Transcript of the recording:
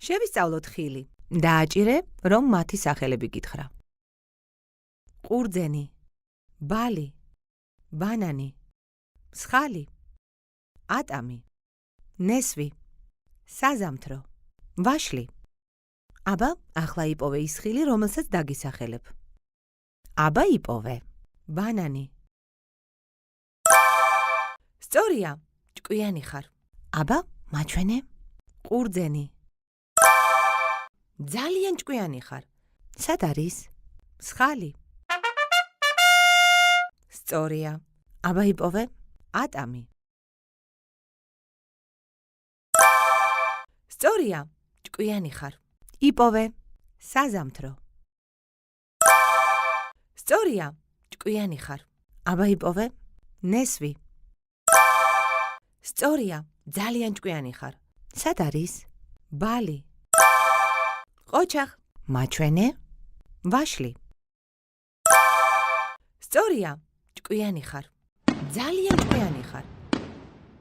შევისწავლოთ ხილი. დააჭირე, რომ მათი სახელები გითხრა. ყურძენი, ბალი, ბანანი, მსხალი, ატამი, ნესვი, საზამთრო, ვაშლი. აბა, ახლა იპოვე ის ხილი, რომელსაც დაგისახელებ. აბა იპოვე. ბანანი. სწორია, ჭკვიანი ხარ. აბა, მაჩვენე. ყურძენი. ძალიან ჭკვიანი ხარ. სად არის? მსხალი. სწორია. აბა იპოვე. ატამი. სწორია, ჭკვიანი ხარ. იპოვე. საზამთრო. სწორია, ჭკვიანი ხარ. აბა იპოვე. ნესვი. სწორია, ძალიან ჭკვიანი ხარ. სად არის? ბალი. ყოჩახ, მაჩვენე. ვაშლი. სწორია, ჭკვიანი ხარ. ძალიან ჭკვიანი ხარ.